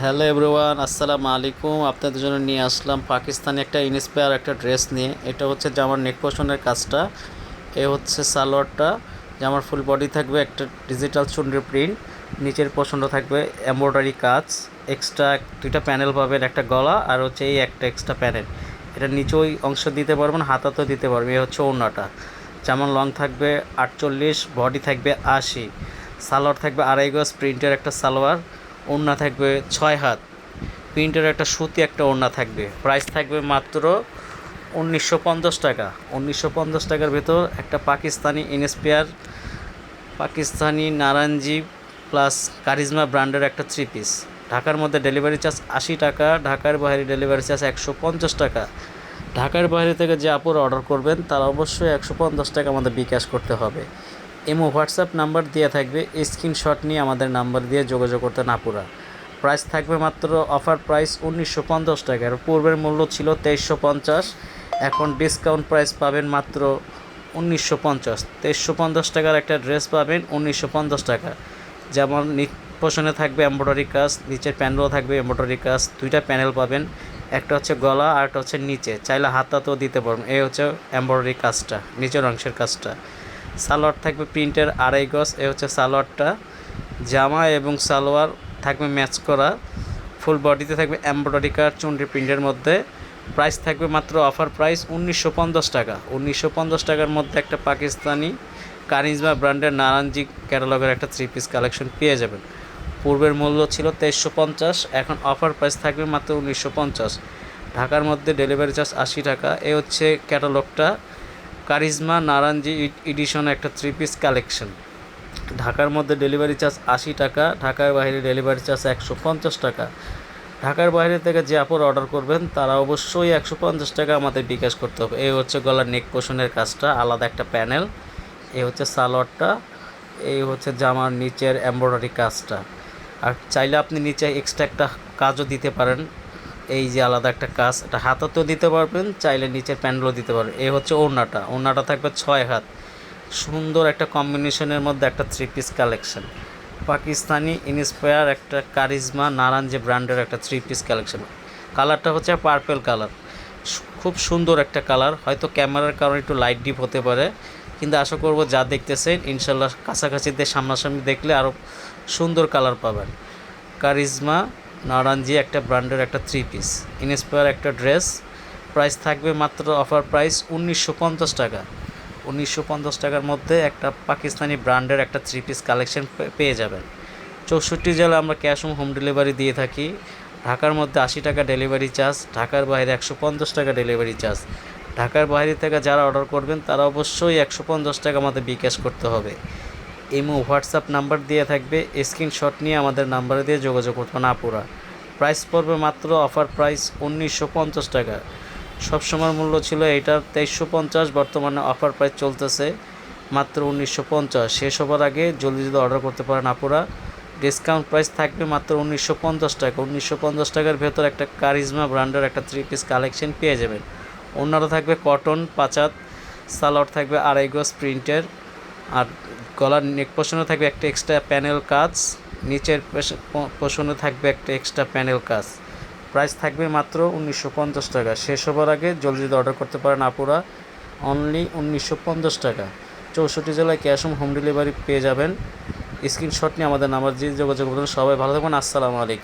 Hello everyone, আসসালামু আলাইকুম। আপনাদের জন্য নিয়ে আসলাম পাকিস্তানি একটা ইন্সপায়ার একটা ড্রেস নিয়ে। এটা হচ্ছে জামার নেক পোর্শনের কাজটা, এ হচ্ছে সালোয়ারটা। জামার ফুল বডি থাকবে একটা ডিজিটাল চুনরি প্রিন্ট, নিচের পোর্শনটা থাকবে এমব্রয়ডারি কাজ। এক্সট্রা দুইটা প্যানেল পাবেন, একটা গলা আর হচ্ছে এই একটা এক্সট্রা প্যানেল। এটা নিচে ওই অংশ দিতে পারবেন, হাতাতেও দিতে পারবেন। এ হচ্ছে ওড়নাটা। জামার লং থাকবে 48, বডি থাকবে 80, সালোয়ার থাকবে 2.5 গজ প্রিন্টের একটা সালোয়ার, ওড়না থাকবে 6 হাত, প্রিন্টের একটা সুতি একটা ওড়না থাকবে। প্রাইস থাকবে মাত্র 1950 টাকা। 1950 টাকার ভেতর একটা পাকিস্তানি ইন্সপায়ার পাকিস্তানি নারাঞ্জি প্লাস কারিজমা ব্র্যান্ডের একটা 3 পিস। ঢাকার মধ্যে ডেলিভারি চার্জ 80 টাকা, ঢাকার বাইরে ডেলিভারি চার্জ 150 টাকা। ঢাকার বাইরে থেকে যে আপুরা অর্ডার করবেন তারা অবশ্যই 150 টাকা আমাদের বিকাশ করতে হবে। ইমো হোয়াটসঅ্যাপ নাম্বার দেওয়া থাকবে, স্ক্রিনশট নিয়ে আমাদের নাম্বার দিয়ে যোগাযোগ করতে আপুরা। প্রাইস থাকবে মাত্র অফার প্রাইস 1950 টাকার। পূর্বের মূল্য ছিল 2350, এখন ডিসকাউন্ট প্রাইস পাবেন মাত্র 1950। 2350 টাকার একটা ড্রেস পাবেন 1950 টাকা। যেমন পোষণে থাকবে এমব্রয়ডারি কাজ, নিচের প্যানেলও থাকবে এমব্রয়ডারি কাজ। দুইটা প্যানেল পাবেন, একটা হচ্ছে গলা আর একটা হচ্ছে নিচে, চাইলে হাতাতেও দিতে পারবেন। এই হচ্ছে এমব্রয়ডারি কাজটা, নিচের অংশের কাজটা। সালোয়ার থাকবে প্রিন্টের 2.5 গজ, এ হচ্ছে সালোয়ারটা। জামা এবং সালোয়ার থাকবে ম্যাচ করা, ফুল বডিতে থাকবে এমব্রয়ডারি কাজ চুনরি প্রিন্টের মধ্যে। প্রাইস থাকবে মাত্র অফার প্রাইস 1950 টাকা। 1950 টাকার মধ্যে একটা পাকিস্তানি কারিজমা ব্র্যান্ডের নারাঞ্জি ক্যাটালগের একটা 3 পিস কালেকশন পেয়ে যাবেন। পূর্বের মূল্য ছিল 2350, এখন অফার প্রাইস থাকবে মাত্র 1950। ঢাকার মধ্যে ডেলিভারি চার্জ 80 টাকা। এ হচ্ছে ক্যাটালগটা, কারিজমা নারাঞ্জি এডিশন একটা 3 পিস কালেকশন। ঢাকার মধ্যে ডেলিভারি চার্জ 80 টাকা, ঢাকার বাইরে ডেলিভারি চার্জ 150 টাকা। ঢাকার বাইরে থেকে যে আপুর অর্ডার করবেন তারা অবশ্যই 150 টাকা আমাদের বিকাশ করতে হবে। এই হচ্ছে গলার নেক পোর্শনের কাজটা, আলাদা একটা প্যানেল। এই হচ্ছে সালোয়ারটা, এই হচ্ছে জামার নিচের এমব্রয়ডারি কাজটা। আর চাইলে আপনি নিচে এক্সট্রা একটা কাজও দিতে পারেন, এই যে আলাদা একটা কাজ, এটা হাতাতেও দিতে পারবেন, চাইলে নিচের প্যানেলও দিতে পারবেন। এই হচ্ছে ওড়নাটা, ওড়নাটা থাকবে 6 হাত। সুন্দর একটা কম্বিনেশনের মধ্যে একটা 3 পিস কালেকশন, পাকিস্তানি ইন্সপায়ার একটা কারিজমা নারাঞ্জি ব্র্যান্ডের একটা 3 পিস কালেকশন। কালারটা হচ্ছে পার্পেল কালার, খুব সুন্দর একটা কালার। হয়তো ক্যামেরার কারণে একটু লাইট ডিপ হতে পারে, কিন্তু আশা করব যা দেখতেছেন ইনশাল্লাহ কাছাকাছিতে সামনাসামনি দেখলে আরও সুন্দর কালার পাবেন। কারিজমা নারাঞ্জি একটা ব্র্যান্ডের একটা 3 পিস ইন্সপায়ার একটা ড্রেস। প্রাইস থাকবে মাত্র অফার প্রাইস 1950 টাকা। 1950 টাকার মধ্যে একটা পাকিস্তানি ব্র্যান্ডের একটা 3 পিস কালেকশন পেয়ে যাবেন। 64 জেলা আমরা ক্যাশ অন হোম ডেলিভারি দিয়ে থাকি। ঢাকার মধ্যে 80 টাকা ডেলিভারি চার্জ, ঢাকার বাইরে 150 টাকা ডেলিভারি চার্জ। ঢাকার বাইরে থেকে যারা অর্ডার করবেন তারা অবশ্যই 150 টাকা আমাদের বিকাশ করতে হবে। ইমো হোয়াটসঅ্যাপ নাম্বার দিয়ে থাকবে, স্ক্রিনশট নিয়ে আমাদের নাম্বারে দিয়ে যোগাযোগ করবেন আপুরা। প্রাইস পড়বে মাত্র অফার প্রাইস 1950 টাকা। সবসময় মূল্য ছিল এটার 2350, বর্তমানে অফার প্রাইস চলতেছে মাত্র 1950। শেষ হবার আগে জলদি যদি অর্ডার করতে পারেন আপুরা, ডিসকাউন্ট প্রাইস থাকবে মাত্র 1950 টাকা। 1950 টাকার ভেতর একটা কারিজমা ব্র্যান্ডের একটা 3 পিস কালেকশন পেয়ে যাবেন। অন্যরা থাকবে কটন পাঁচাত, সালোয়ার থাকবে 2.5 গজ প্রিন্টের, আর গলার নেক পোর্শনে থাকবে একটা এক্সট্রা প্যানেল কাজ, নিচের পোর্শনে থাকবে একটা এক্সট্রা প্যানেল কাজ। প্রাইস থাকবে মাত্র 1950 টাকা। শেষ হবার আগে জলদি যদি অর্ডার করতে পারেন আপুরা, অনলি 1950 টাকা। 64 জেলায় ক্যাশ অন হোম ডেলিভারি পেয়ে যাবেন। স্ক্রিনশট নিয়ে আমাদের নাম্বার দিয়ে যোগাযোগ করবেন। সবাই ভালো থাকবেন, আসসালামু আলাইকুম।